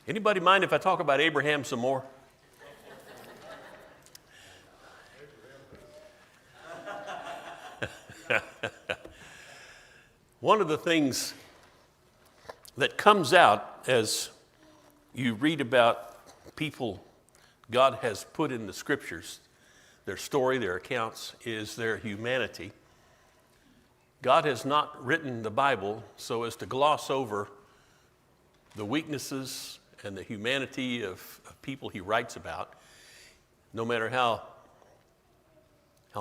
Anybody mind if I talk about Abraham some more? One of the things that comes out as you read about people God has put in the scriptures, their story, their accounts, is their humanity. God has not written the Bible so as to gloss over the weaknesses and the humanity of people he writes about, no matter how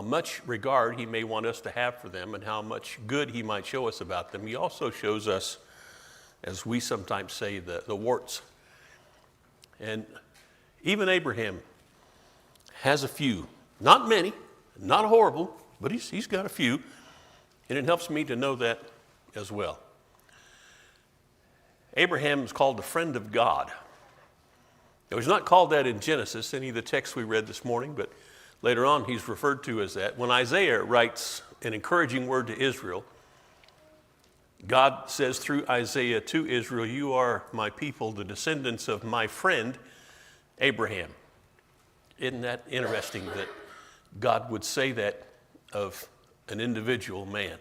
much regard he may want us to have for them and how much good he might show us about them. He also shows us, as we sometimes say, the warts. And even Abraham has a few, not many, not horrible, but he's got a few, and it helps me to know that as well. Abraham is called the friend of God. Now, he's not called that in Genesis, any of the texts we read this morning, but later on he's referred to as that. When Isaiah writes an encouraging word to Israel, God says through Isaiah to Israel, "You are my people, the descendants of my friend Abraham." Isn't that interesting that God would say that of an individual man?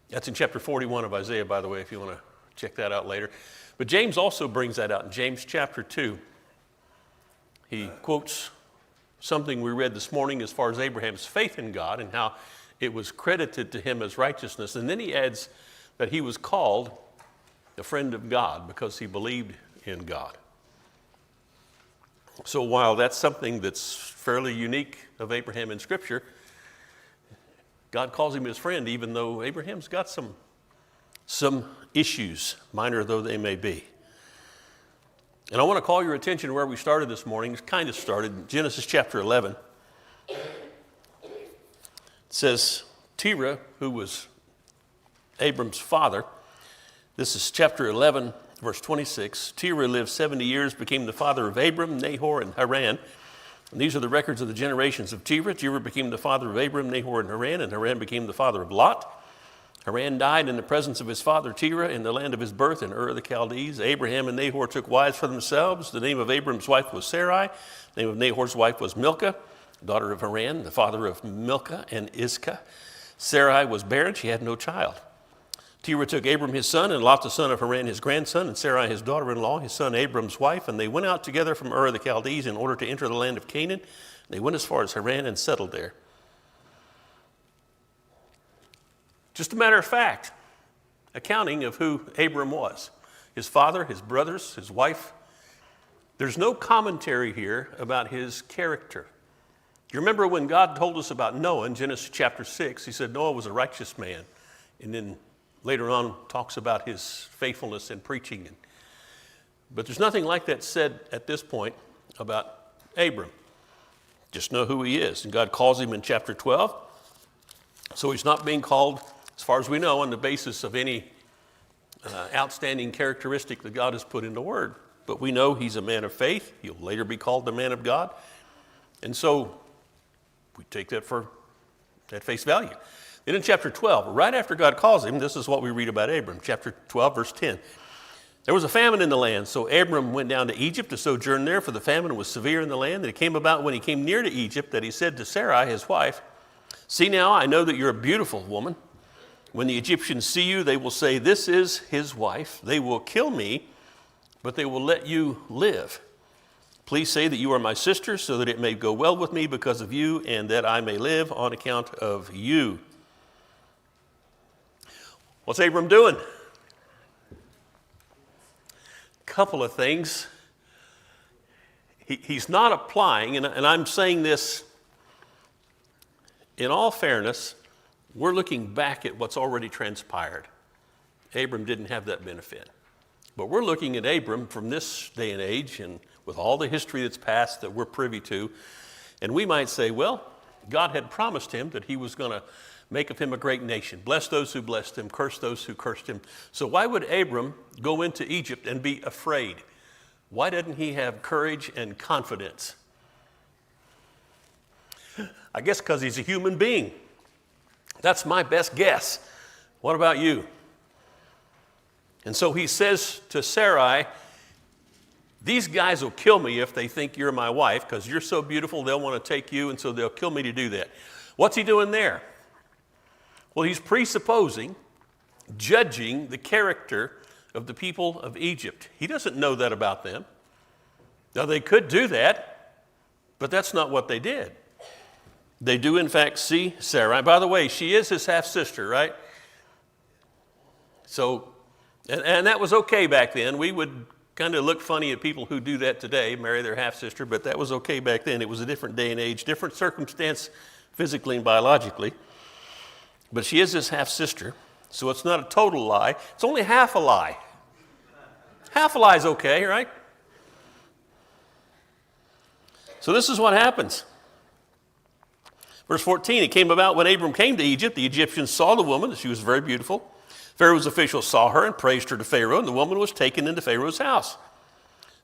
That's in chapter 41 of Isaiah, by the way, if you want to check that out later. But James also brings that out in James chapter 2. He quotes something we read this morning as far as Abraham's faith in God and how it was credited to him as righteousness. And then he adds that he was called the friend of God because he believed in God. So while that's something that's fairly unique of Abraham in Scripture, God calls him his friend, even though Abraham's got some issues, minor though they may be. And I want to call your attention to where we started this morning. It kind of started in Genesis chapter 11. It says, Terah, who was Abram's father, this is chapter 11, verse 26. Terah lived 70 years, became the father of Abram, Nahor, and Haran. And these are the records of the generations of Terah. Terah became the father of Abram, Nahor, and Haran became the father of Lot. Haran died in the presence of his father Terah in the land of his birth in Ur of the Chaldees. Abraham and Nahor took wives for themselves. The name of Abram's wife was Sarai. The name of Nahor's wife was Milcah, daughter of Haran, the father of Milcah and Iscah. Sarai was barren. She had no child. Terah took Abram his son and Lot the son of Haran his grandson and Sarai his daughter-in-law, his son Abram's wife, and they went out together from Ur of the Chaldees in order to enter the land of Canaan. They went as far as Haran and settled there. Just a matter of fact, accounting of who Abram was. His father, his brothers, his wife. There's no commentary here about his character. You remember when God told us about Noah in Genesis chapter 6, he said Noah was a righteous man. And then later on talks about his faithfulness in preaching. But there's nothing like that said at this point about Abram. Just know who he is. And God calls him in chapter 12. So he's not being called, as far as we know, on the basis of any outstanding characteristic that God has put in the Word. But we know he's a man of faith. He'll later be called the man of God. And so we take that for at face value. Then in chapter 12, right after God calls him, this is what we read about Abram. Chapter 12, verse 10. There was a famine in the land, so Abram went down to Egypt to sojourn there, for the famine was severe in the land. And it came about when he came near to Egypt that he said to Sarai, his wife, "See now, I know that you're a beautiful woman. When the Egyptians see you, they will say, 'This is his wife.' They will kill me, but they will let you live. Please say that you are my sister, so that it may go well with me because of you, and that I may live on account of you." What's Abram doing? Couple of things. He's not applying, and I'm saying this in all fairness, we're looking back at what's already transpired. Abram didn't have that benefit. But we're looking at Abram from this day and age, and with all the history that's passed that we're privy to, and we might say, well, God had promised him that he was going to make of him a great nation. Bless those who blessed him, curse those who cursed him. So why would Abram go into Egypt and be afraid? Why didn't he have courage and confidence? I guess because he's a human being. That's my best guess. What about you? And so he says to Sarai, these guys will kill me if they think you're my wife because you're so beautiful, they'll want to take you, and so they'll kill me to do that. What's he doing there? Well, he's presupposing, judging the character of the people of Egypt. He doesn't know that about them. Now, they could do that, but that's not what they did. They do, in fact, see Sarai. By the way, she is his half-sister, right? So, and that was okay back then. We would kind of look funny at people who do that today, marry their half-sister, but that was okay back then. It was a different day and age, different circumstance physically and biologically. But she is his half-sister, so it's not a total lie. It's only half a lie. Half a lie is okay, right? So this is what happens. Verse 14, it came about when Abram came to Egypt, the Egyptians saw the woman, that she was very beautiful. Pharaoh's officials saw her and praised her to Pharaoh, and the woman was taken into Pharaoh's house.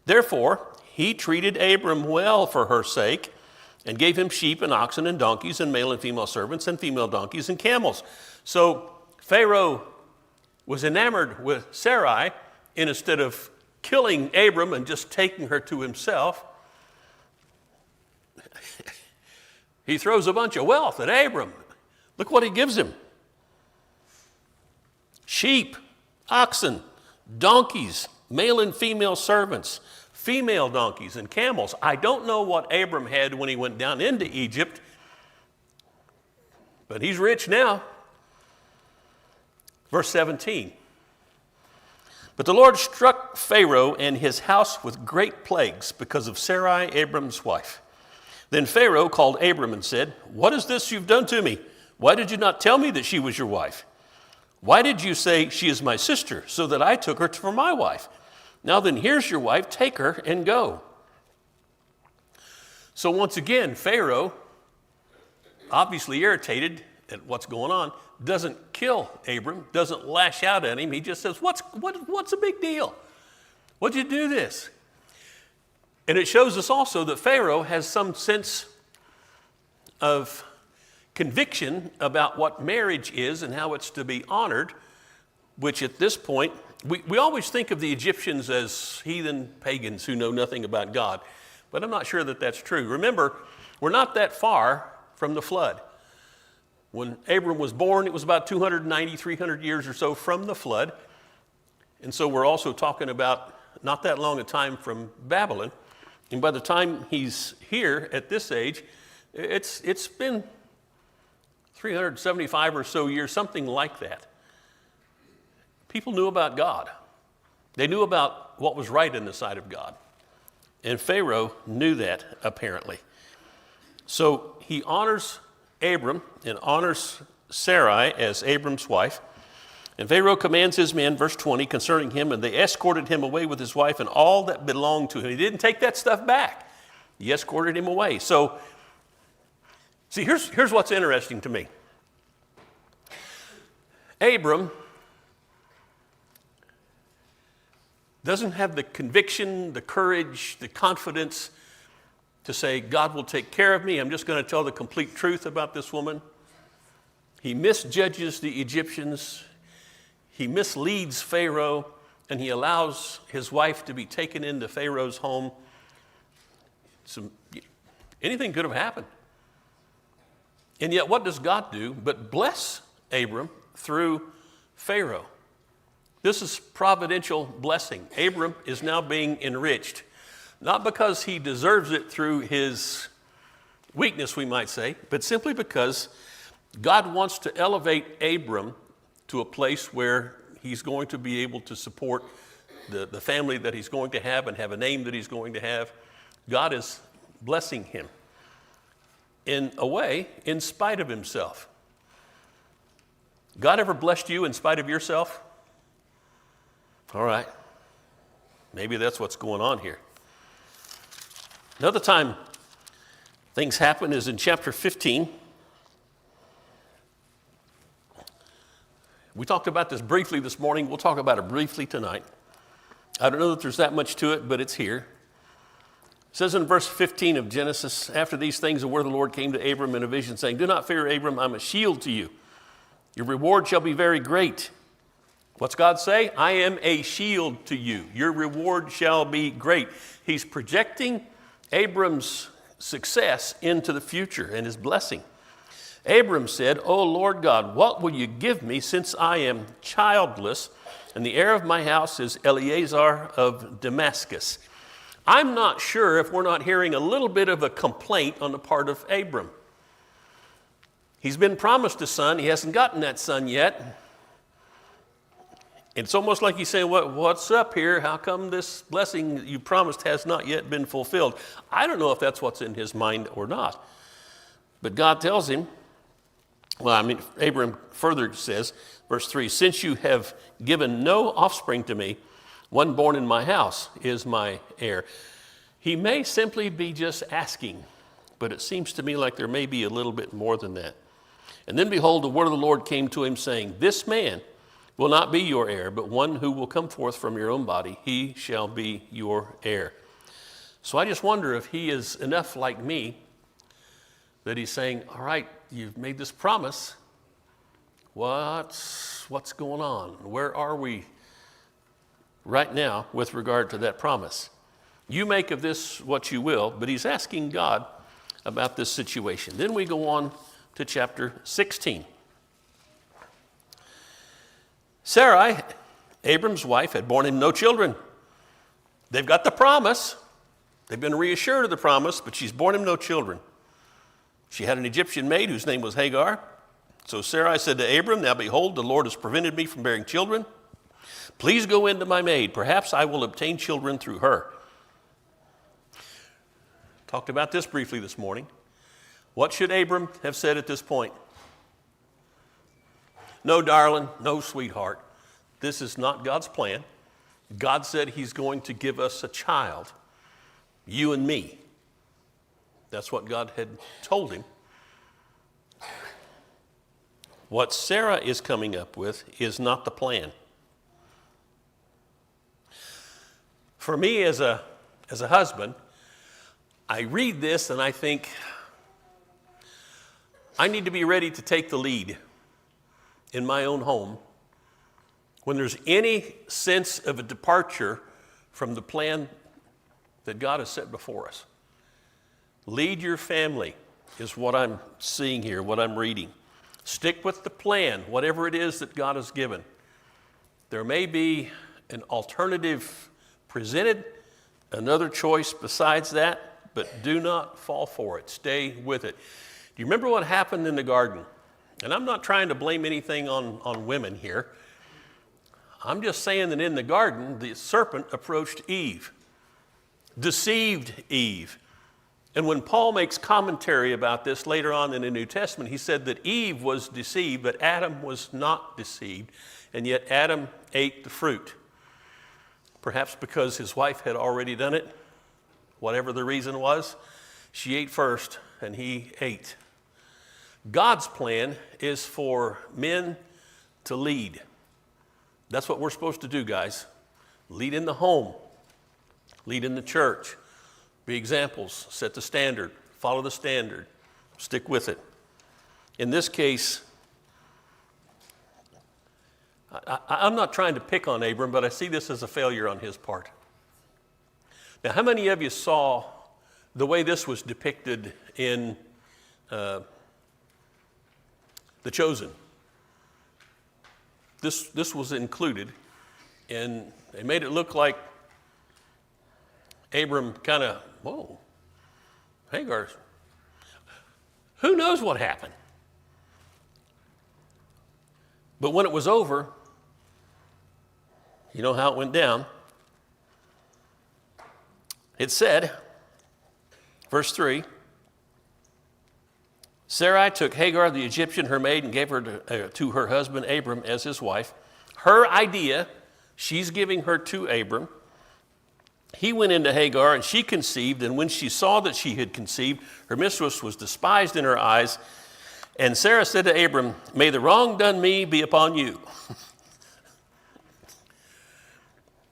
Therefore, he treated Abram well for her sake, and gave him sheep and oxen and donkeys and male and female servants and female donkeys and camels. So Pharaoh was enamored with Sarai, and instead of killing Abram and just taking her to himself, he throws a bunch of wealth at Abram. Look what he gives him. Sheep, oxen, donkeys, male and female servants, female donkeys and camels. I don't know what Abram had when he went down into Egypt, but he's rich now. Verse 17. But the Lord struck Pharaoh and his house with great plagues because of Sarai, Abram's wife. Then Pharaoh called Abram and said, "What is this you've done to me? Why did you not tell me that she was your wife? Why did you say she is my sister, so that I took her for my wife? Now then, here's your wife, take her and go." So once again, Pharaoh, obviously irritated at what's going on, doesn't kill Abram, doesn't lash out at him. He just says, what's the big deal? What'd you do this? And it shows us also that Pharaoh has some sense of conviction about what marriage is and how it's to be honored, which at this point, we always think of the Egyptians as heathen pagans who know nothing about God, but I'm not sure that that's true. Remember, we're not that far from the flood. When Abram was born, it was about 290, 300 years or so from the flood. And so we're also talking about not that long a time from Babylon. And by the time he's here at this age, it's been 375 or so years, something like that. People knew about God. They knew about what was right in the sight of God. And Pharaoh knew that, apparently. So he honors Abram and honors Sarai as Abram's wife. And Pharaoh commands his men, verse 20, concerning him, and they escorted him away with his wife and all that belonged to him. He didn't take that stuff back. He escorted him away. So, see, here's what's interesting to me. Abram doesn't have the conviction, the courage, the confidence to say, God will take care of me. I'm just going to tell the complete truth about this woman. He misjudges the Egyptians. He misleads Pharaoh, and he allows his wife to be taken into Pharaoh's home. Anything could have happened. And yet, what does God do but bless Abram through Pharaoh? This is providential blessing. Abram is now being enriched, not because he deserves it through his weakness, we might say, but simply because God wants to elevate Abram to a place where he's going to be able to support the family that he's going to have and have a name that he's going to have. God is blessing him in a way in spite of himself. God ever blessed you in spite of yourself? All right. Maybe that's what's going on here. Another time things happen is in chapter 15. We talked about this briefly this morning. We'll talk about it briefly tonight. I don't know that there's that much to it, but it's here. It says in verse 15 of Genesis, after these things, the word of the Lord came to Abram in a vision, saying, "Do not fear, Abram, I'm a shield to you. Your reward shall be very great. What's God say? I am a shield to you. Your reward shall be great. He's projecting Abram's success into the future and his blessing. Abram said, O Lord God, what will you give me since I am childless, and the heir of my house is Eliezer of Damascus? I'm not sure if we're not hearing a little bit of a complaint on the part of Abram. He's been promised a son. He hasn't gotten that son yet. It's almost like he's saying, what's up here? How come this blessing that you promised has not yet been fulfilled? I don't know if that's what's in his mind or not. But God tells him, Abram further says, verse 3, since you have given no offspring to me, one born in my house is my heir. He may simply be just asking, but it seems to me like there may be a little bit more than that. And then behold, the word of the Lord came to him saying, this man will not be your heir, but one who will come forth from your own body, he shall be your heir. So I just wonder if he is enough like me that he's saying, all right, you've made this promise. What's going on? Where are we right now with regard to that promise? You make of this what you will, but he's asking God about this situation. Then we go on to chapter 16. Sarai, Abram's wife, had borne him no children. They've got the promise. They've been reassured of the promise, but she's borne him no children. She had an Egyptian maid whose name was Hagar. So Sarai said to Abram, now behold, the Lord has prevented me from bearing children. Please go into my maid. Perhaps I will obtain children through her. Talked about this briefly this morning. What should Abram have said at this point? No, darling, no, sweetheart. This is not God's plan. God said he's going to give us a child, you and me. That's what God had told him. What Sarah is coming up with is not the plan. For me as a husband, I read this and I think, I need to be ready to take the lead in my own home when there's any sense of a departure from the plan that God has set before us. Lead your family is what I'm seeing here, what I'm reading. Stick with the plan, whatever it is that God has given. There may be an alternative presented, another choice besides that, but do not fall for it. Stay with it. Do you remember what happened in the garden? And I'm not trying to blame anything on women here. I'm just saying that in the garden, the serpent approached Eve, deceived Eve. And when Paul makes commentary about this later on in the New Testament, he said that Eve was deceived, but Adam was not deceived. And yet Adam ate the fruit. Perhaps because his wife had already done it, whatever the reason was, she ate first and he ate. God's plan is for men to lead. That's what we're supposed to do, guys. Lead in the home. Lead in the church. Be examples. Set the standard. Follow the standard. Stick with it. In this case, I'm not trying to pick on Abram, but I see this as a failure on his part. Now, how many of you saw the way this was depicted in The Chosen? This was included, and they made it look like Abram kind of, whoa, Hagar, who knows what happened? But when it was over, you know how it went down. It said, verse 3, Sarai took Hagar the Egyptian, her maid, and gave her to her husband Abram as his wife. Her idea, she's giving her to Abram. He went into Hagar, and she conceived, and when she saw that she had conceived, her mistress was despised in her eyes. And Sarah said to Abram, may the wrong done me be upon you.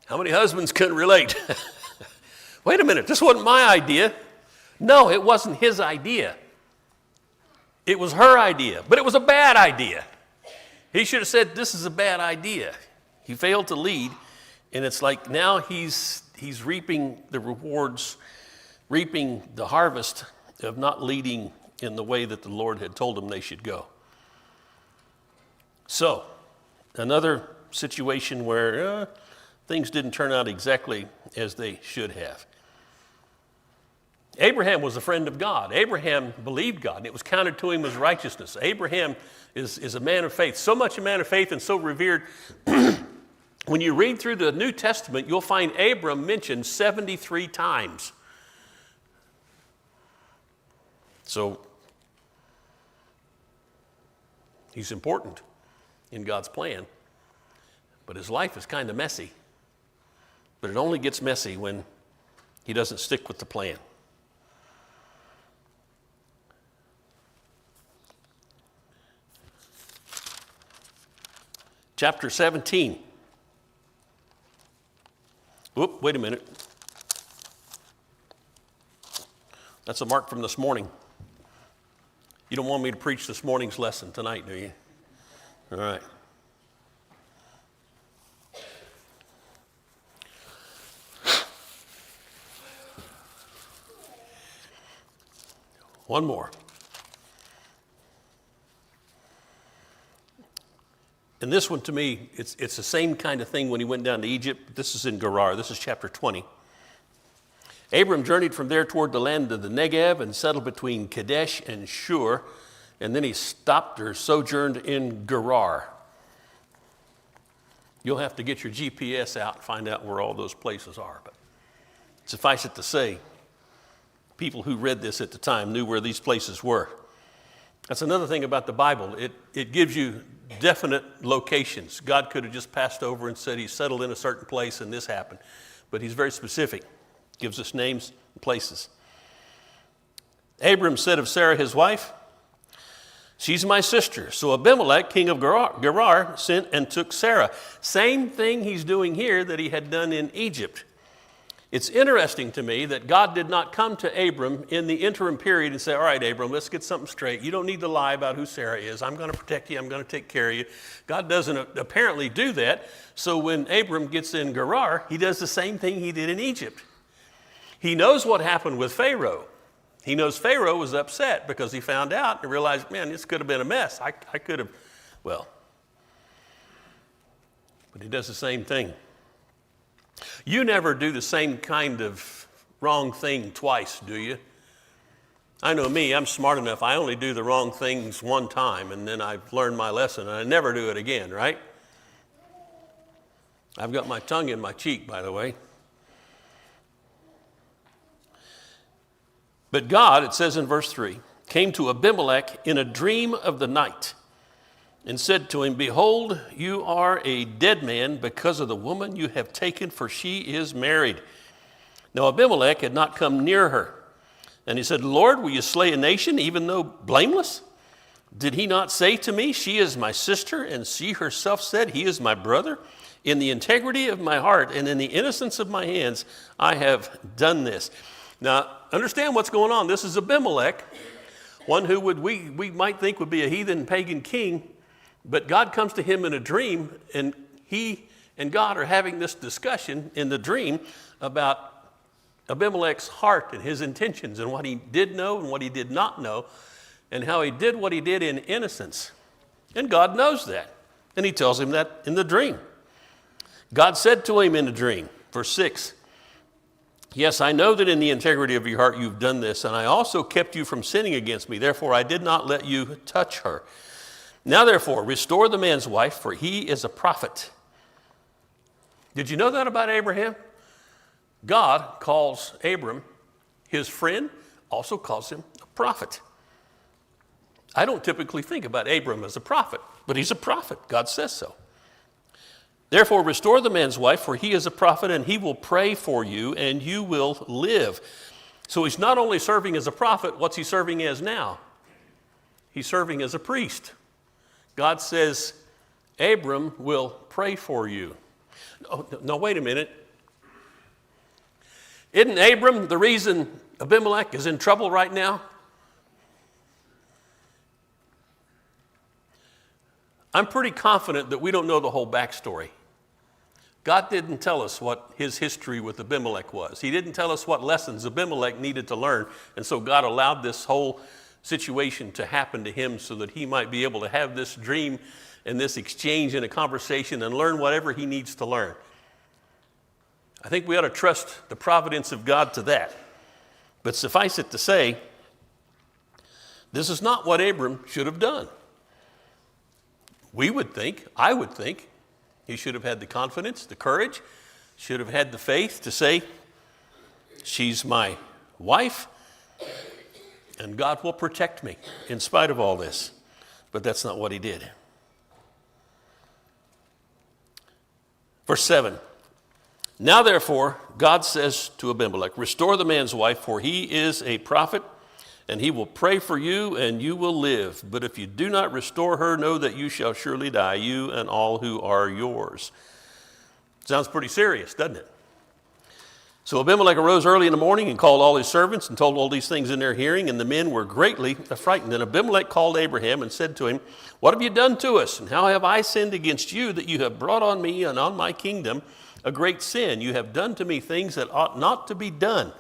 How many husbands can relate? Wait a minute, this wasn't my idea. No, it wasn't his idea. It was her idea, but it was a bad idea. He should have said, this is a bad idea. He failed to lead, and it's like now he's reaping the rewards, reaping the harvest of not leading in the way that the Lord had told him they should go. So, another situation where things didn't turn out exactly as they should have. Abraham was a friend of God. Abraham believed God, and it was counted to him as righteousness. Abraham is a man of faith, so much a man of faith and so revered. When you read through the New Testament, you'll find Abram mentioned 73 times. So, he's important in God's plan, but his life is kind of messy. But it only gets messy when he doesn't stick with the plan. Chapter 17. Whoop, wait a minute. That's a mark from this morning. You don't want me to preach this morning's lesson tonight, do you? All right. One more. And this one to me, it's the same kind of thing when he went down to Egypt. This is in Gerar. This is chapter 20. Abram journeyed from there toward the land of the Negev and settled between Kadesh and Shur. And then he stopped or sojourned in Gerar. You'll have to get your GPS out and find out where all those places are. But suffice it to say, people who read this at the time knew where these places were. That's another thing about the Bible. It gives you definite locations. God could have just passed over and said he settled in a certain place and this happened. But he's very specific. Gives us names and places. Abram said of Sarah, his wife, "She's my sister." So Abimelech, king of Gerar, sent and took Sarah. Same thing he's doing here that he had done in Egypt. It's interesting to me that God did not come to Abram in the interim period and say, "All right, Abram, let's get something straight. You don't need to lie about who Sarah is. I'm going to protect you. I'm going to take care of you." God doesn't apparently do that. So when Abram gets in Gerar, he does the same thing he did in Egypt. He knows what happened with Pharaoh. He knows Pharaoh was upset because he found out and realized, man, this could have been a mess. I could have, well. But he does the same thing. You never do the same kind of wrong thing twice, do you? I know me, I'm smart enough. I only do the wrong things one time, and then I've learned my lesson, and I never do it again, right? I've got my tongue in my cheek, by the way. But God, it says in verse 3, came to Abimelech in a dream of the night and said to him, "Behold, you are a dead man because of the woman you have taken, for she is married." Now Abimelech had not come near her. And he said, "Lord, will you slay a nation even though blameless? Did he not say to me, 'She is my sister,' and she herself said, 'He is my brother'? In the integrity of my heart and in the innocence of my hands, I have done this." Now, understand what's going on. This is Abimelech, one who we might think would be a heathen pagan king, but God comes to him in a dream, and he and God are having this discussion in the dream about Abimelech's heart and his intentions and what he did know and what he did not know, and how he did what he did in innocence. And God knows that, and he tells him that in the dream. God said to him in the dream, verse 6, "Yes, I know that in the integrity of your heart you've done this, and I also kept you from sinning against me. Therefore, I did not let you touch her. Now, therefore, restore the man's wife, for he is a prophet." Did you know that about Abraham? God calls Abram his friend, also calls him a prophet. I don't typically think about Abram as a prophet, but he's a prophet. God says so. "Therefore, restore the man's wife, for he is a prophet, and he will pray for you, and you will live." So he's not only serving as a prophet, what's he serving as now? He's serving as a priest. God says, Abram will pray for you. No, wait a minute. Isn't Abram the reason Abimelech is in trouble right now? I'm pretty confident that we don't know the whole backstory. God didn't tell us what his history with Abimelech was. He didn't tell us what lessons Abimelech needed to learn. And so God allowed this whole situation to happen to him so that he might be able to have this dream and this exchange and a conversation and learn whatever he needs to learn. I think we ought to trust the providence of God to that. But suffice it to say, this is not what Abram should have done. I would think, he should have had the confidence, the courage, should have had the faith to say, she's my wife, and God will protect me in spite of all this. But that's not what he did. Verse 7. Now therefore, God says to Abimelech, restore the man's wife, for he is a prophet, and he will pray for you, and you will live. But if you do not restore her, know that you shall surely die, you and all who are yours. Sounds pretty serious, doesn't it? So Abimelech arose early in the morning and called all his servants and told all these things in their hearing, and the men were greatly frightened. And Abimelech called Abraham and said to him, what have you done to us, and how have I sinned against you, that you have brought on me and on my kingdom a great sin? You have done to me things that ought not to be done.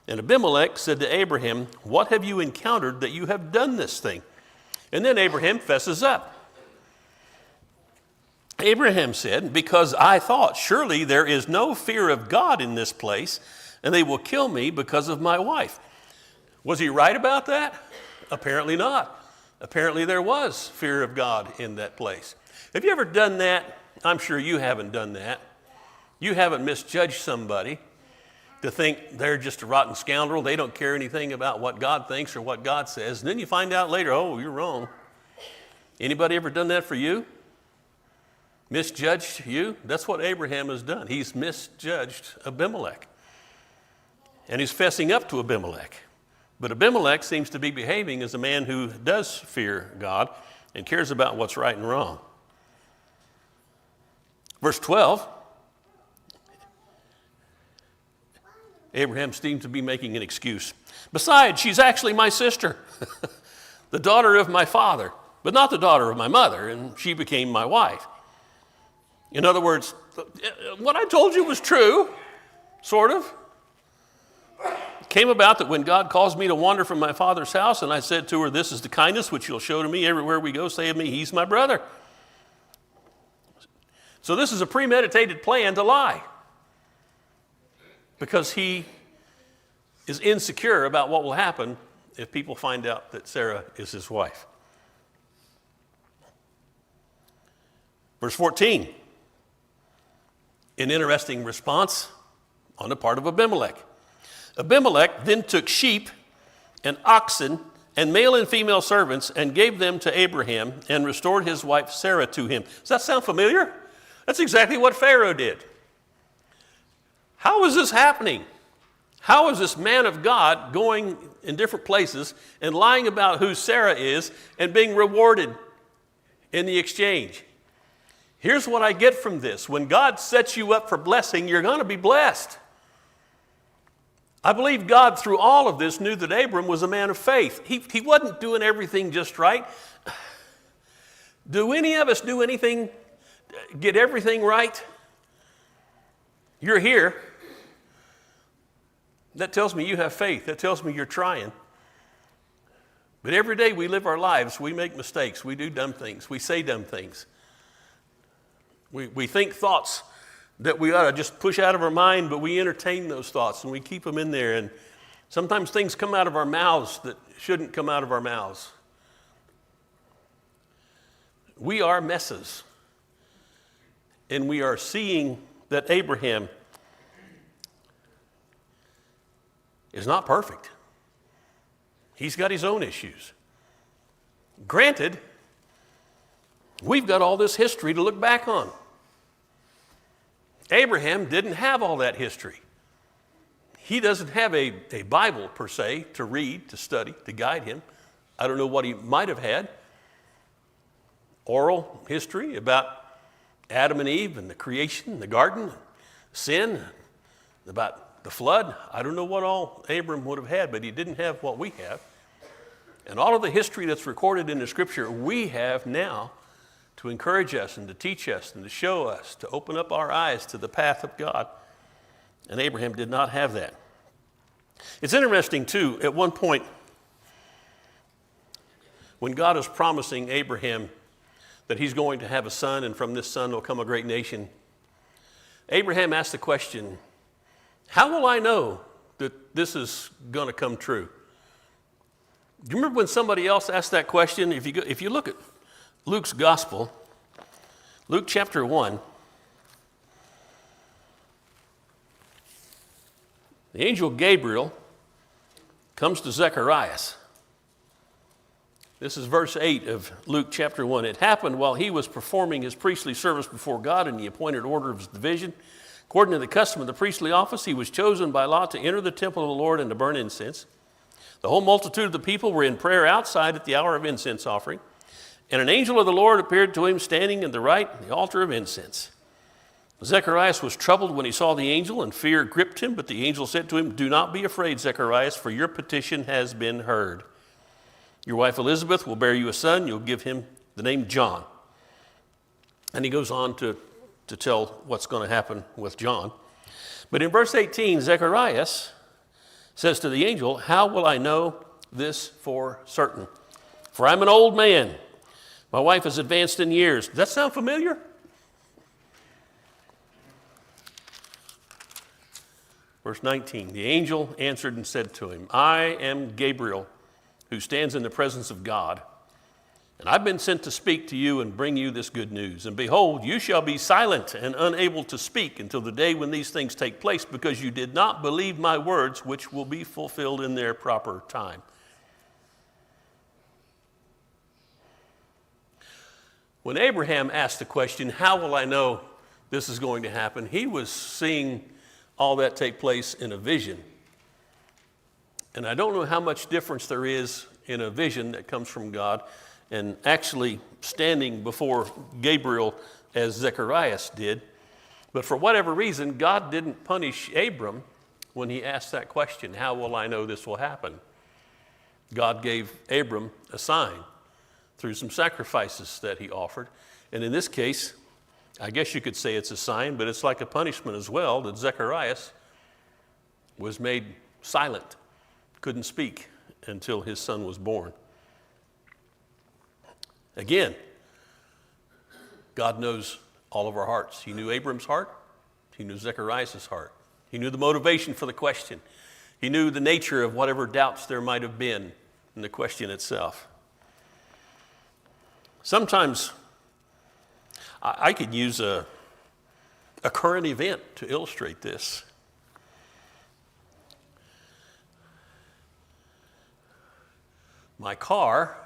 And Abimelech said to Abraham, what have you encountered that you have done this thing? And then Abraham fesses up. Abraham said, because I thought, surely there is no fear of God in this place, and they will kill me because of my wife. Was he right about that? Apparently not. Apparently there was fear of God in that place. Have you ever done that? I'm sure you haven't done that. You haven't misjudged somebody to think they're just a rotten scoundrel. They don't care anything about what God thinks or what God says. And then you find out later, oh, you're wrong. Anybody ever done that for you? Misjudged you? That's what Abraham has done. He's misjudged Abimelech. And he's fessing up to Abimelech. But Abimelech seems to be behaving as a man who does fear God and cares about what's right and wrong. Verse 12. Abraham seems to be making an excuse. Besides, she's actually my sister, the daughter of my father, but not the daughter of my mother, and she became my wife. In other words, what I told you was true, sort of. It came about that when God caused me to wander from my father's house, and I said to her, this is the kindness which you'll show to me everywhere we go, say of me, he's my brother. So this is a premeditated plan to lie, because he is insecure about what will happen if people find out that Sarah is his wife. Verse 14, an interesting response on the part of Abimelech. Abimelech then took sheep and oxen and male and female servants and gave them to Abraham and restored his wife Sarah to him. Does that sound familiar? That's exactly what Pharaoh did. How is this happening? How is this man of God going in different places and lying about who Sarah is and being rewarded in the exchange? Here's what I get from this. When God sets you up for blessing, you're going to be blessed. I believe God, through all of this, knew that Abram was a man of faith. He wasn't doing everything just right. Do any of us do anything, get everything right? You're here. That tells me you have faith. That tells me you're trying. But every day we live our lives, we make mistakes. We do dumb things. We say dumb things. We think thoughts that we ought to just push out of our mind, but we entertain those thoughts and we keep them in there. And sometimes things come out of our mouths that shouldn't come out of our mouths. We are messes. And we are seeing that Abraham is not perfect. He's got his own issues. Granted, we've got all this history to look back on. Abraham didn't have all that history. He doesn't have a Bible per se to read, to study, to guide him. I don't know what he might have had. Oral history about Adam and Eve and the creation, the garden, sin, about the flood. I don't know what all Abram would have had, but he didn't have what we have. And all of the history that's recorded in the scripture we have now to encourage us and to teach us and to show us, to open up our eyes to the path of God. And Abraham did not have that. It's interesting, too, at one point, when God is promising Abraham that he's going to have a son, and from this son will come a great nation, Abraham asked the question, how will I know that this is going to come true? Do you remember when somebody else asked that question? If you look at Luke's gospel, Luke chapter 1, the angel Gabriel comes to Zacharias. This is verse 8 of Luke chapter 1. It happened while he was performing his priestly service before God in the appointed order of his division. According to the custom of the priestly office, he was chosen by lot to enter the temple of the Lord and to burn incense. The whole multitude of the people were in prayer outside at the hour of incense offering. And an angel of the Lord appeared to him standing at the right, the altar of incense. Zacharias was troubled when he saw the angel, and fear gripped him. But the angel said to him, do not be afraid, Zacharias, for your petition has been heard. Your wife Elizabeth will bear you a son. You'll give him the name John. And he goes on to tell what's going to happen with John. But in verse 18, Zacharias says to the angel, how will I know this for certain? For I'm an old man. My wife is advanced in years. Does that sound familiar? Verse 19, the angel answered and said to him, I am Gabriel, who stands in the presence of God. And I've been sent to speak to you and bring you this good news. And behold, you shall be silent and unable to speak until the day when these things take place, because you did not believe my words, which will be fulfilled in their proper time. When Abraham asked the question, how will I know this is going to happen? He was seeing all that take place in a vision. And I don't know how much difference there is in a vision that comes from God and actually standing before Gabriel as Zacharias did. But for whatever reason, God didn't punish Abram when he asked that question, how will I know this will happen? God gave Abram a sign through some sacrifices that he offered. And in this case, I guess you could say it's a sign, but it's like a punishment as well, that Zacharias was made silent, couldn't speak until his son was born. Again, God knows all of our hearts. He knew Abram's heart. He knew Zacharias' heart. He knew the motivation for the question. He knew the nature of whatever doubts there might have been in the question itself. Sometimes I could use a current event to illustrate this. My car,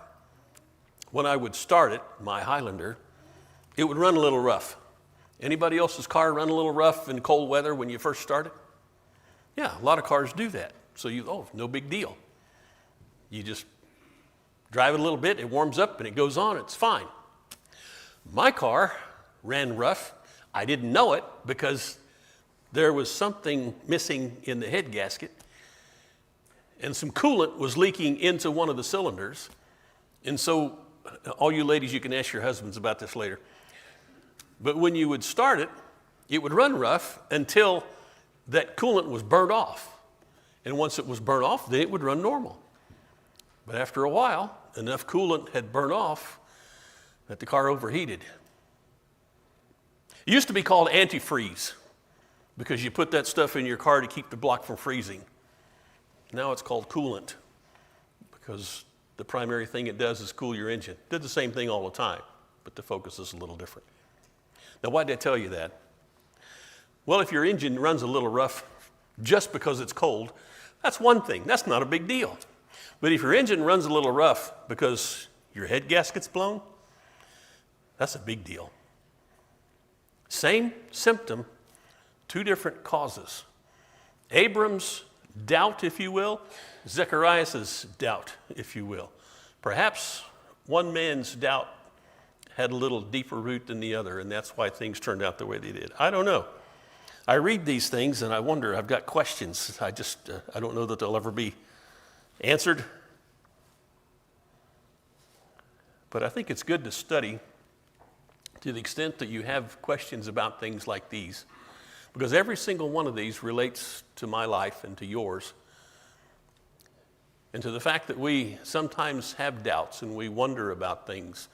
when I would start it, my Highlander, it would run a little rough. Anybody else's car run a little rough in cold weather when you first start it? Yeah, a lot of cars do that. So no big deal. You just drive it a little bit, it warms up and it goes on, it's fine. My car ran rough. I didn't know it because there was something missing in the head gasket, and some coolant was leaking into one of the cylinders. And so, all you ladies, you can ask your husbands about this later. But when you would start it, it would run rough until that coolant was burnt off. And once it was burnt off, then it would run normal. But after a while, enough coolant had burned off that the car overheated. It used to be called antifreeze because you put that stuff in your car to keep the block from freezing. Now it's called coolant because the primary thing it does is cool your engine. It did the same thing all the time, but the focus is a little different. Now, why did I tell you that? Well, if your engine runs a little rough just because it's cold, that's one thing. That's not a big deal. But if your engine runs a little rough because your head gasket's blown, that's a big deal. Same symptom, two different causes. Abram's doubt, if you will, Zacharias' doubt, if you will. Perhaps one man's doubt had a little deeper root than the other, and that's why things turned out the way they did. I don't know. I read these things and I wonder, I've got questions. I don't know that they'll ever be answered. But I think it's good to study to the extent that you have questions about things like these, because every single one of these relates to my life and to yours, and to the fact that we sometimes have doubts and we wonder about things.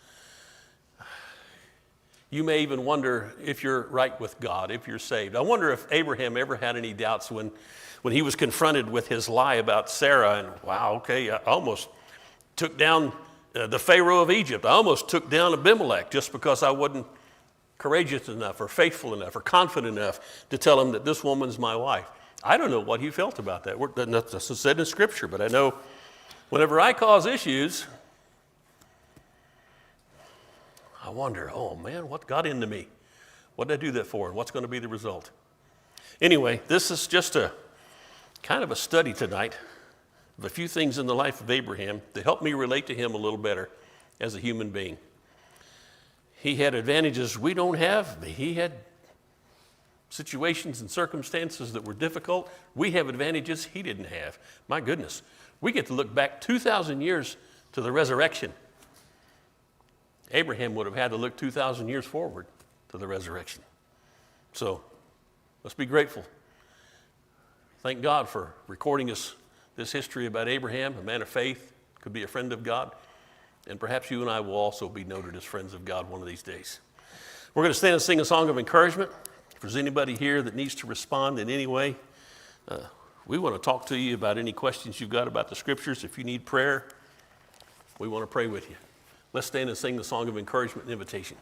You may even wonder if you're right with God, if you're saved. I wonder if Abraham ever had any doubts when he was confronted with his lie about Sarah, and wow, okay, I almost took down the Pharaoh of Egypt. I almost took down Abimelech just because I wasn't courageous enough or faithful enough or confident enough to tell him that this woman's my wife. I don't know what he felt about that. That's said in Scripture, but I know whenever I cause issues, I wonder, oh man, what got into me? What did I do that for, and what's going to be the result? Anyway, this is just a kind of a study tonight of a few things in the life of Abraham to help me relate to him a little better as a human being. He had advantages we don't have. He had situations and circumstances that were difficult. We have advantages he didn't have. My goodness, we get to look back 2,000 years to the resurrection. Abraham would have had to look 2,000 years forward to the resurrection. So let's be grateful. Thank God for recording us this history about Abraham, a man of faith, could be a friend of God, and perhaps you and I will also be noted as friends of God one of these days. We're going to stand and sing a song of encouragement. If there's anybody here that needs to respond in any way, we want to talk to you about any questions you've got about the Scriptures. If you need prayer, we want to pray with you. Let's stand and sing the song of encouragement and invitation.